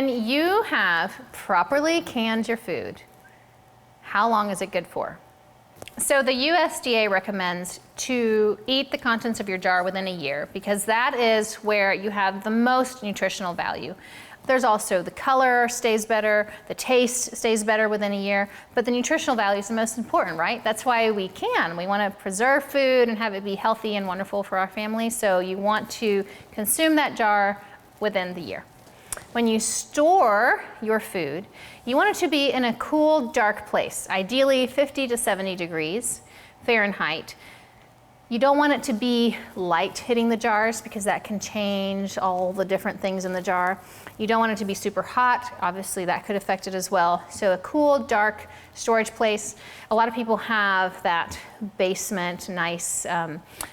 when you have properly canned your food, how long is it good for? So the USDA recommends to eat the contents of your jar within a year because that is where you have the most nutritional value. There's also the color stays better, the taste stays better within a year, but the nutritional value is the most important, right? That's why we can. We want to preserve food and have it be healthy and wonderful for our family, so you want to consume that jar within the year. When you store your food, you want it to be in a cool, dark place, ideally 50 to 70 degrees Fahrenheit. You don't want it to be light hitting the jars because that can change all the different things in the jar. You don't want it to be super hot. Obviously, that could affect it as well. So a cool, dark storage place. A lot of people have that basement, nice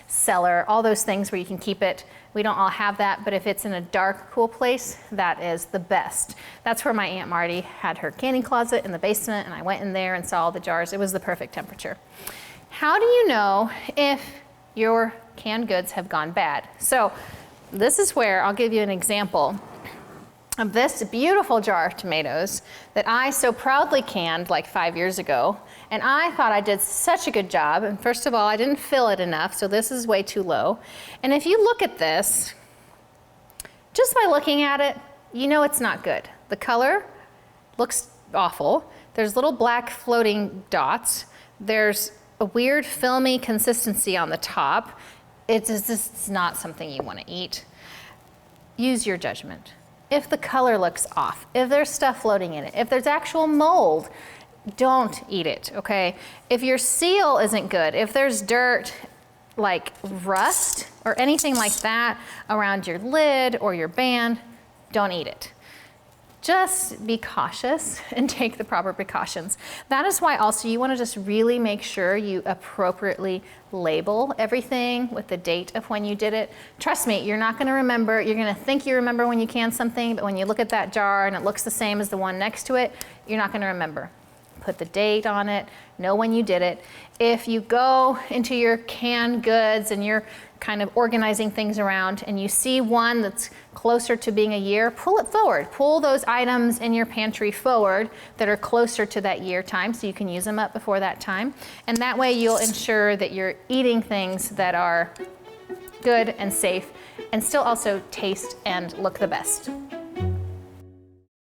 cellar, all those things where you can keep it. We don't all have that, but if it's in a dark, cool place, that is the best. That's where my Aunt Marty had her canning closet in the basement, and I went in there and saw all the jars. It was the perfect temperature. How do you know if your canned goods have gone bad? So this is where I'll give you an example of this beautiful jar of tomatoes that I so proudly canned like 5 years ago. And I thought I did such a good job. And first of all, I didn't fill it enough, so this is way too low. And if you look at this, just by looking at it, you know it's not good. The color looks awful. There's little black floating dots. There's a weird filmy consistency on the top. It's just not something you want to eat. Use your judgment. If the color looks off, if there's stuff floating in it, if there's actual mold, don't eat it, okay? If your seal isn't good, if there's dirt like rust or anything like that around your lid or your band, don't eat it. Just be cautious and take the proper precautions. That is why also you want to just really make sure you appropriately label everything with the date of when you did it. Trust me, you're not going to remember. You're going to think you remember when you can something, but when you look at that jar and it looks the same as the one next to it, you're not going to remember. Put the date on it, know when you did it. If you go into your canned goods and you're kind of organizing things around and you see one that's closer to being a year, pull it forward. Pull those items in your pantry forward that are closer to that year time so you can use them up before that time. And that way you'll ensure that you're eating things that are good and safe and still also taste and look the best.